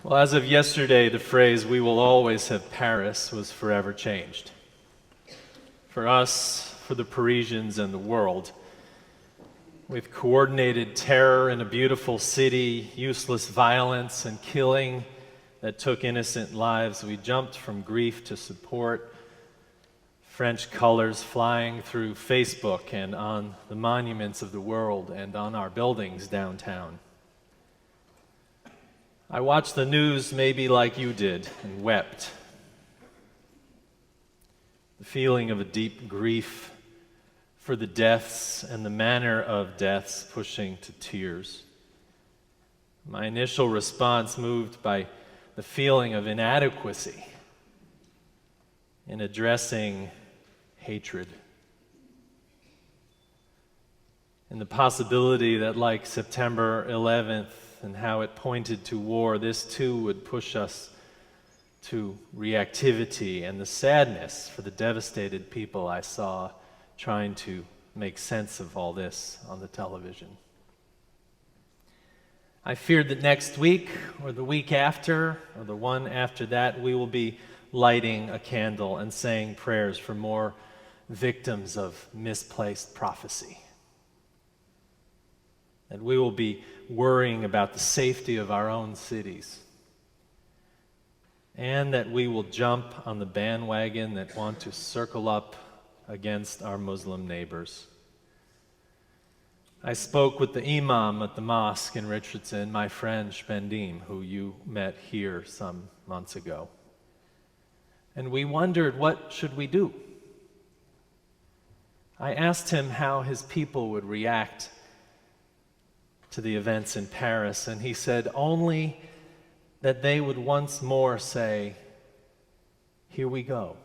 Well, as of yesterday, the phrase, "we will always have Paris," was forever changed. For us, for the Parisians and the world, with coordinated terror in a beautiful city, useless violence and killing that took innocent lives, we jumped from grief to support, French colors flying through Facebook and on the monuments of the world and on our buildings downtown. I watched the news maybe like you did and wept. The feeling of a deep grief for the deaths and the manner of deaths pushing to tears. My initial response moved by the feeling of inadequacy in addressing hatred, and the possibility that, like September 11th and how it pointed to war, this too would push us to reactivity, and the sadness for the devastated people I saw trying to make sense of all this on the television. I feared that next week, or the week after, or the one after that, we will be lighting a candle and saying prayers for more victims of misplaced prophecy. And we will be worrying about the safety of our own cities. And that we will jump on the bandwagon that want to circle up against our Muslim neighbors. I spoke with the imam at the mosque in Richardson, my friend Shpendim, who you met here some months ago. And we wondered, what should we do? I asked him how his people would react to the events in Paris, and he said only that they would once more say, "Here we go.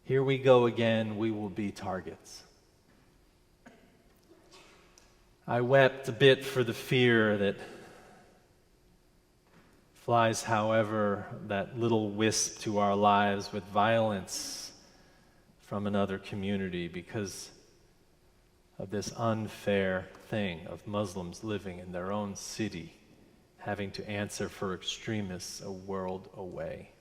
Here we go again, we will be targets." I wept a bit for the fear that flies, however, that little wisp to our lives with violence from another community because of this unfair thing of Muslims living in their own city, having to answer for extremists a world away.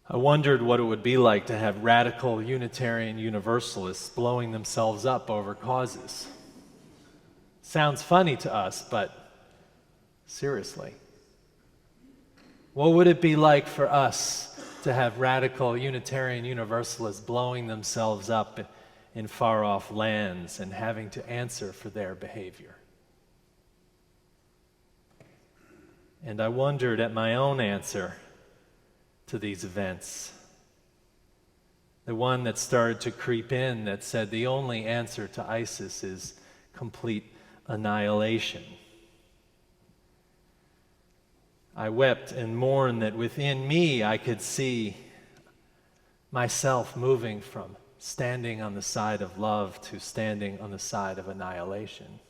I wondered what it would be like to have radical Unitarian Universalists blowing themselves up over causes. Sounds funny to us, but seriously, what would it be like for us to have radical Unitarian Universalists blowing themselves up in far-off lands and having to answer for their behavior? And I wondered at my own answer to these events, the one that started to creep in that said the only answer to ISIS is complete annihilation. I wept and mourned that within me I could see myself moving from standing on the side of love to standing on the side of annihilation.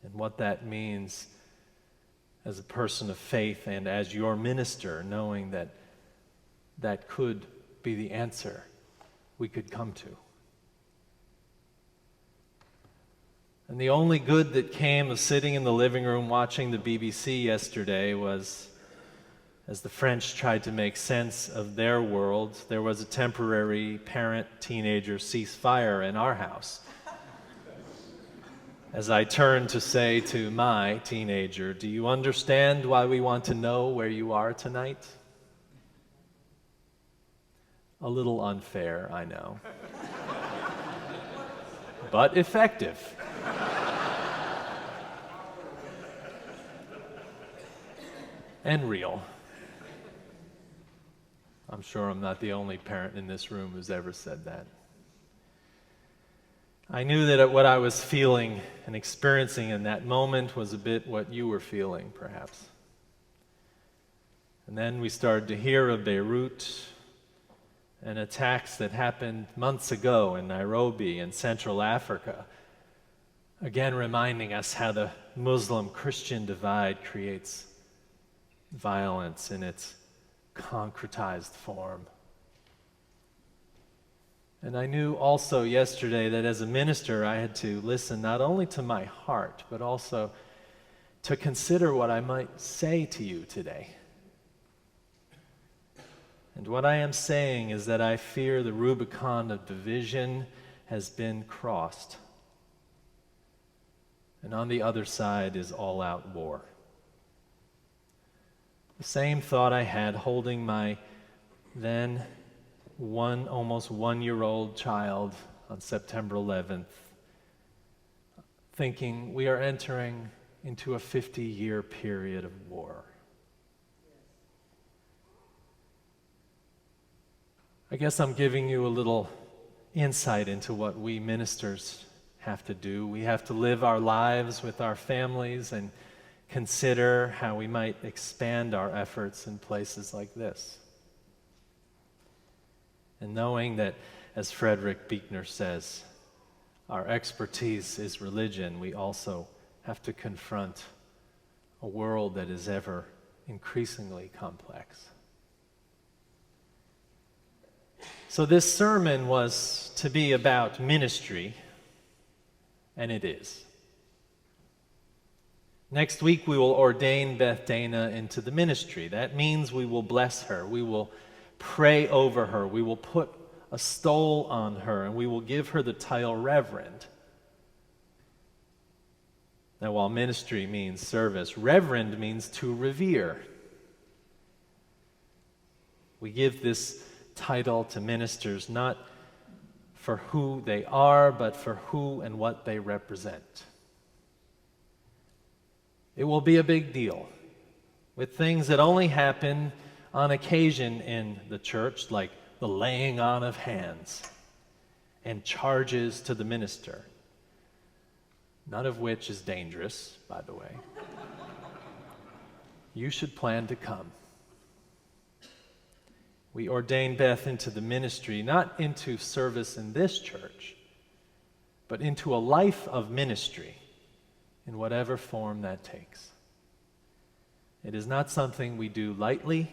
And what that means as a person of faith and as your minister, knowing that that could be the answer we could come to. And the only good that came of sitting in the living room watching the BBC yesterday was, as the French tried to make sense of their world, there was a temporary parent-teenager ceasefire in our house. As I turned to say to my teenager, "Do you understand why we want to know where you are tonight?" A little unfair, I know. But effective. And real. I'm sure I'm not the only parent in this room who's ever said that. I knew that what I was feeling and experiencing in that moment was a bit what you were feeling, perhaps. And then we started to hear of Beirut and attacks that happened months ago in Nairobi and Central Africa, again reminding us how the Muslim-Christian divide creates violence in its concretized form. And I knew also yesterday that as a minister, I had to listen not only to my heart, but also to consider what I might say to you today. And what I am saying is that I fear the Rubicon of division has been crossed. And on the other side is all-out war. The same thought I had holding my then almost one-year-old child on September 11th, thinking we are entering into a 50-year period of war. I guess I'm giving you a little insight into what we ministers have to do. We have to live our lives with our families and consider how we might expand our efforts in places like this. And knowing that, as Frederick Buechner says, our expertise is religion, we also have to confront a world that is ever increasingly complex. So this sermon was to be about ministry, and it is. Next week we will ordain Beth Dana into the ministry. That means we will bless her, we will pray over her, we will put a stole on her, and we will give her the title Reverend. Now, while ministry means service, reverend means to revere. We give this title to ministers not for who they are, but for who and what they represent. It will be a big deal with things that only happen on occasion in the church, like the laying on of hands and charges to the minister, none of which is dangerous, by the way. You should plan to come. We ordain Beth into the ministry, not into service in this church, but into a life of ministry in whatever form that takes. It is not something we do lightly.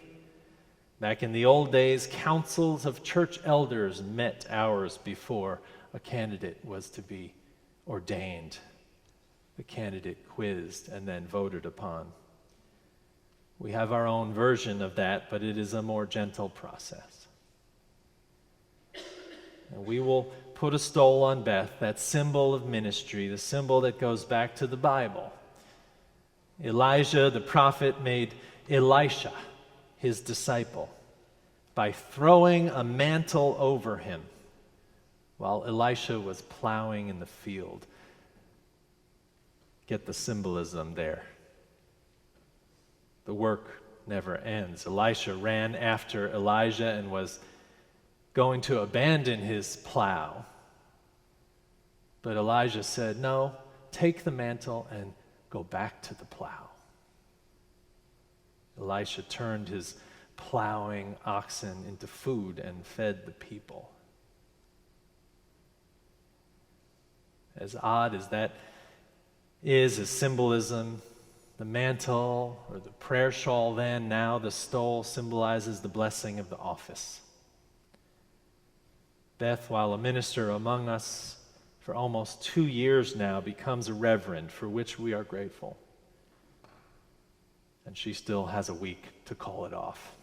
Back in the old days, councils of church elders met hours before a candidate was to be ordained. The candidate quizzed and then voted upon. We have our own version of that, but it is a more gentle process. And we will put a stole on Beth, that symbol of ministry, the symbol that goes back to the Bible. Elijah, the prophet, made Elisha his disciple by throwing a mantle over him while Elisha was plowing in the field. Get the symbolism there. The work never ends. Elisha ran after Elijah and was going to abandon his plow. But Elijah said, "No, take the mantle and go back to the plow." Elisha turned his plowing oxen into food and fed the people. As odd as that is as symbolism, the mantle or the prayer shawl then, now the stole, symbolizes the blessing of the office. Beth, while a minister among us for almost 2 years now, becomes a reverend, for which we are grateful. And she still has a week to call it off.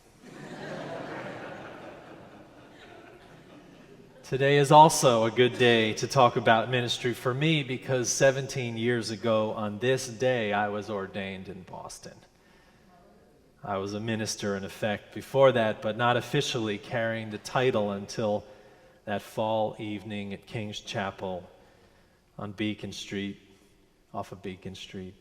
Today is also a good day to talk about ministry for me because 17 years ago on this day I was ordained in Boston. I was a minister in effect before that, but not officially carrying the title until that fall evening at King's Chapel on Beacon Street, off of Beacon Street.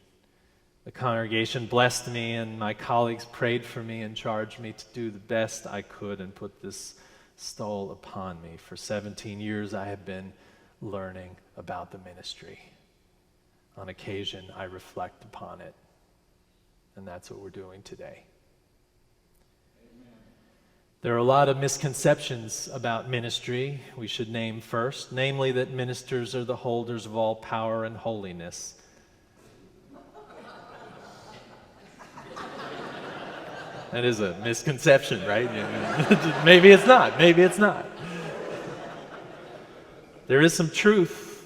The congregation blessed me and my colleagues prayed for me and charged me to do the best I could and put this stole upon me. For 17 years I have been learning about the ministry. On occasion I reflect upon it, and that's what we're doing today. Amen. There are a lot of misconceptions about ministry we should name first, namely that ministers are the holders of all power and holiness. That is a misconception, right? Maybe it's not. Maybe it's not. There is some truth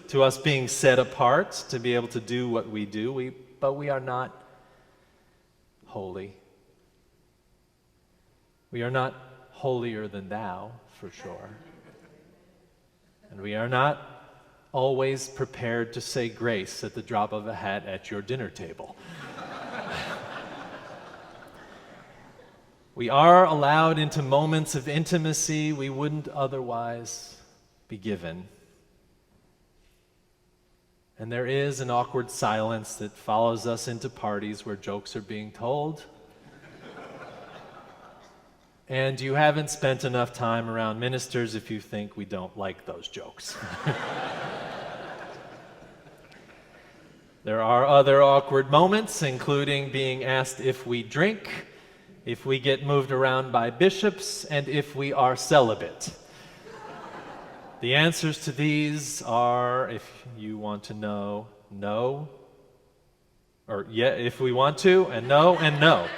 to us being set apart to be able to do what we do, but we are not holy. We are not holier than thou, for sure. And we are not always prepared to say grace at the drop of a hat at your dinner table. We are allowed into moments of intimacy we wouldn't otherwise be given. And there is an awkward silence that follows us into parties where jokes are being told. And you haven't spent enough time around ministers if you think we don't like those jokes. There are other awkward moments, including being asked if we drink, if we get moved around by bishops, and if we are celibate. The answers to these are, if you want to know, no, or yeah, if we want to, and no, and no.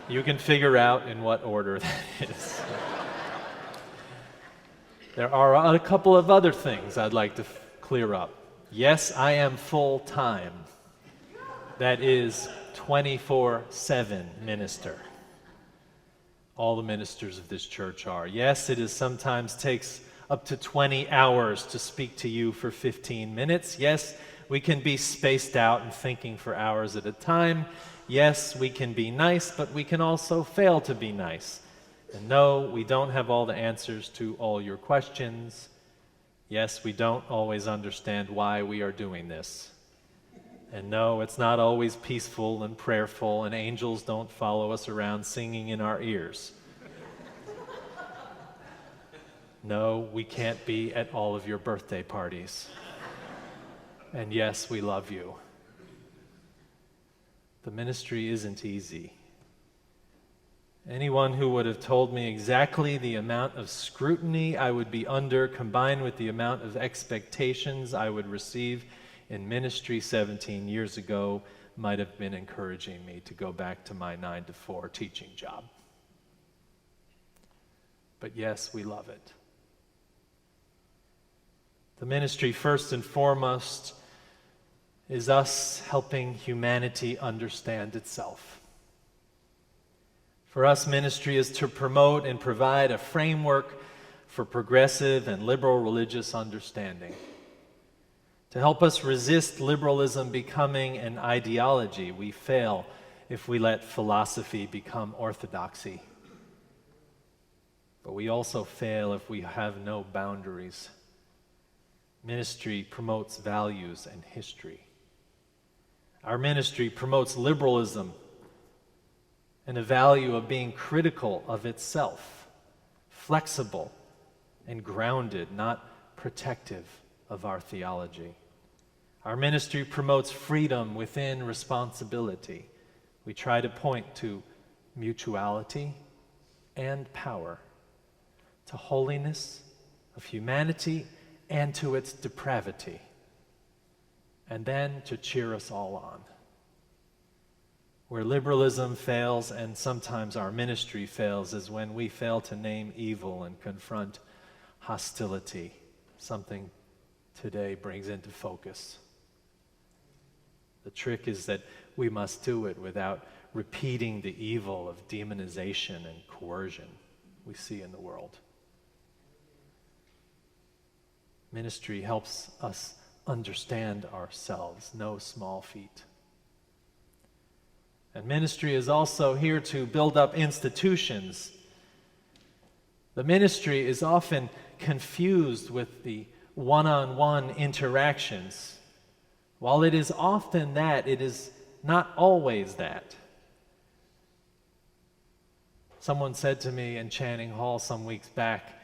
You can figure out in what order that is. There are a couple of other things I'd like to clear up. Yes, I am full-time. That is 24/7 minister. All the ministers of this church are. Yes, it sometimes takes up to 20 hours to speak to you for 15 minutes. Yes, we can be spaced out and thinking for hours at a time. Yes, we can be nice, but we can also fail to be nice. And no, we don't have all the answers to all your questions. Yes, we don't always understand why we are doing this. And no, it's not always peaceful and prayerful, and angels don't follow us around singing in our ears. No, we can't be at all of your birthday parties. And yes, we love you. The ministry isn't easy. Anyone who would have told me exactly the amount of scrutiny I would be under, combined with the amount of expectations I would receive in ministry 17 years ago, might have been encouraging me to go back to my 9-to-4 teaching job. But yes, we love it. The ministry, first and foremost, is us helping humanity understand itself. For us, ministry is to promote and provide a framework for progressive and liberal religious understanding, to help us resist liberalism becoming an ideology. We fail if we let philosophy become orthodoxy. But we also fail if we have no boundaries. Ministry promotes values and history. Our ministry promotes liberalism and a value of being critical of itself, flexible and grounded, not protective of our theology. Our ministry promotes freedom within responsibility. We try to point to mutuality and power, to holiness of humanity and to its depravity, and then to cheer us all on. Where liberalism fails, and sometimes our ministry fails, is when we fail to name evil and confront hostility, something today brings into focus. The trick is that we must do it without repeating the evil of demonization and coercion we see in the world. Ministry helps us understand ourselves, no small feat. And ministry is also here to build up institutions. The ministry is often confused with the one-on-one interactions. While it is often that, it is not always that. Someone said to me in Channing Hall some weeks back,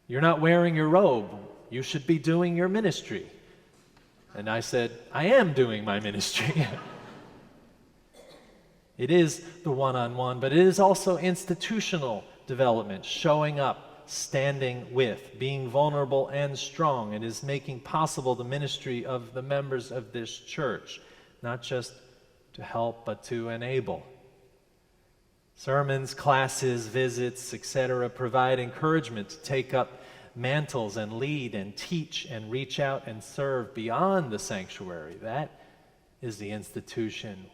"You're not wearing your robe. You should be doing your ministry." And I said, I am doing my ministry. It is the one-on-one, but it is also institutional development, showing up, standing with, being vulnerable and strong. It is making possible the ministry of the members of this church, not just to help, but to enable. Sermons, classes, visits, etc. provide encouragement to take up mantles and lead and teach and reach out and serve beyond the sanctuary. That is the institution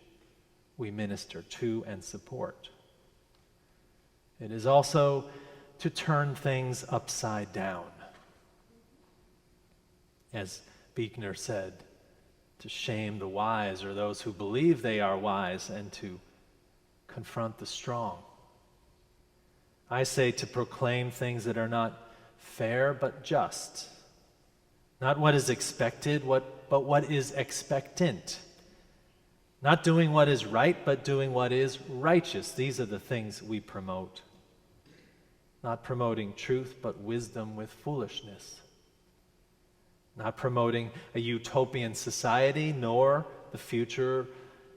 we minister to and support. It is also to turn things upside down. As Buechner said, to shame the wise or those who believe they are wise and to confront the strong. I say to proclaim things that are not fair but just. Not what is expected, but what is expectant. Not doing what is right, but doing what is righteous. These are the things we promote. Not promoting truth, but wisdom with foolishness. Not promoting a utopian society, nor the future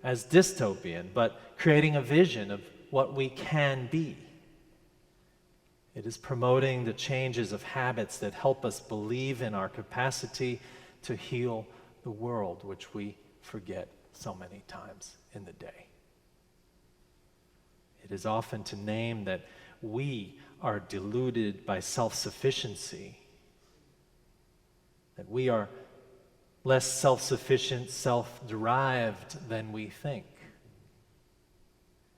as dystopian, but creating a vision of what we can be. It is promoting the changes of habits that help us believe in our capacity to heal the world, which we forget so many times in the day. It is often to name that we are deluded by self-sufficiency, that we are less self-sufficient, self-derived than we think.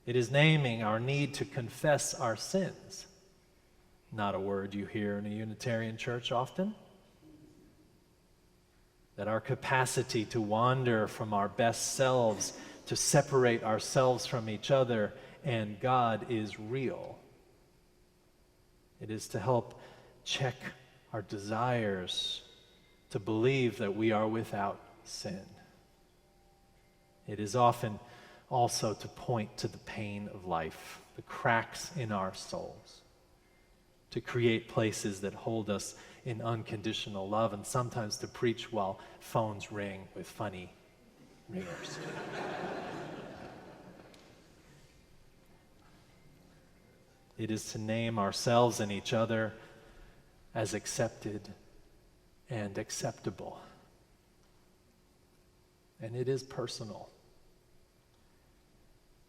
It is naming our need to confess our sins. Not a word you hear in a Unitarian church often. That our capacity to wander from our best selves, to separate ourselves from each other and God is real. It is to help check our desires, to believe that we are without sin. It is often also to point to the pain of life, the cracks in our souls, to create places that hold us in unconditional love, and sometimes to preach while phones ring with funny ringers. It is to name ourselves and each other as accepted and acceptable. And it is personal.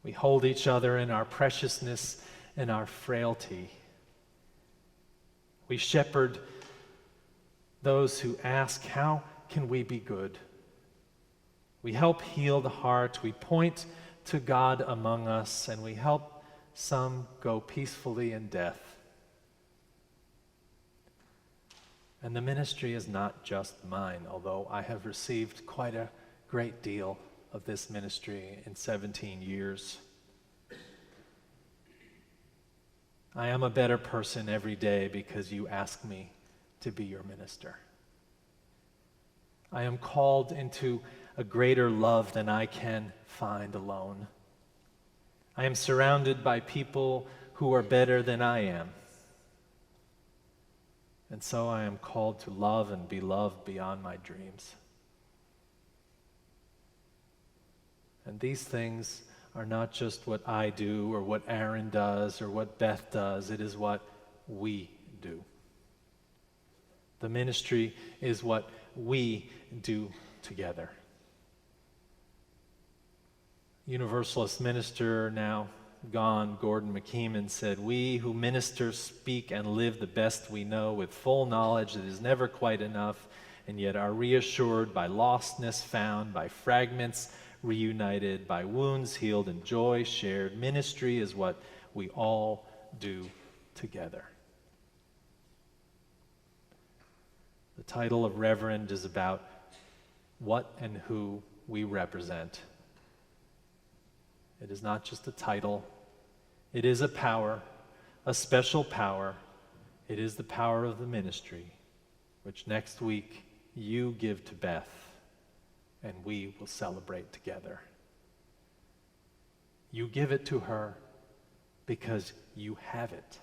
We hold each other in our preciousness and our frailty. We shepherd those who ask, how can we be good? We help heal the heart. We point to God among us, and we help some go peacefully in death. And the ministry is not just mine, although I have received quite a great deal of this ministry in 17 years. I am a better person every day because you ask me to be your minister. I am called into a greater love than I can find alone. I am surrounded by people who are better than I am. And so I am called to love and be loved beyond my dreams. And these things are not just what I do or what Aaron does or what Beth does. It is what we do. The ministry is what we do together. Universalist minister, now gone, Gordon McKeeman said, "We who minister speak and live the best we know with full knowledge that is never quite enough, and yet are reassured by lostness found, by fragments reunited, by wounds healed and joy shared. Ministry is what we all do together." The title of Reverend is about what and who we represent. It is not just a title. It is a power, a special power. It is the power of the ministry, which next week you give to Beth, and we will celebrate together. You give it to her because you have it.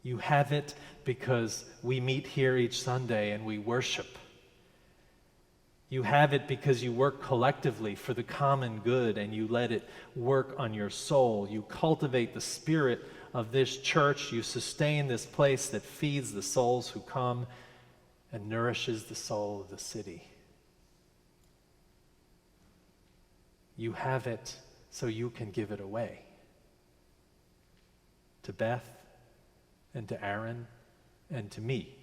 You have it because we meet here each Sunday and we worship. You have it because you work collectively for the common good and you let it work on your soul. You cultivate the spirit of this church. You sustain this place that feeds the souls who come and nourishes the soul of the city. You have it so you can give it away to Beth and to Aaron and to me.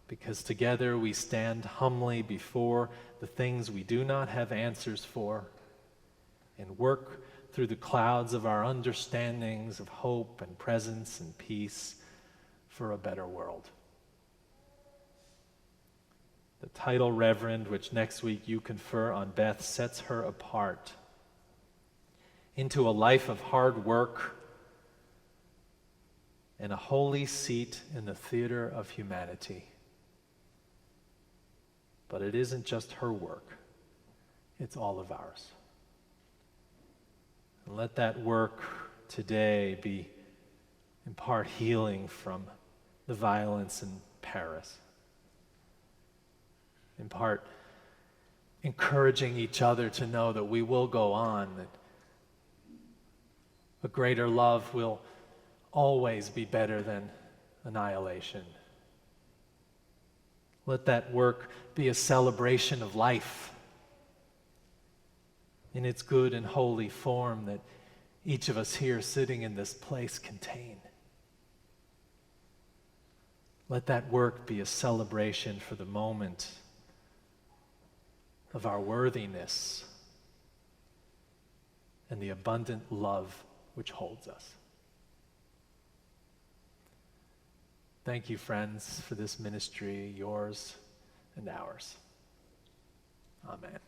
Because together we stand humbly before the things we do not have answers for and work through the clouds of our understandings of hope and presence and peace for a better world. The title Reverend, which next week you confer on Beth, sets her apart into a life of hard work and a holy seat in the theater of humanity. But it isn't just her work, it's all of ours. And let that work today be in part healing from the violence in Paris, in part encouraging each other to know that we will go on, that a greater love will always be better than annihilation. Let that work be a celebration of life in its good and holy form that each of us here sitting in this place contain. Let that work be a celebration for the moment of our worthiness and the abundant love which holds us. Thank you, friends, for this ministry, yours and ours. Amen.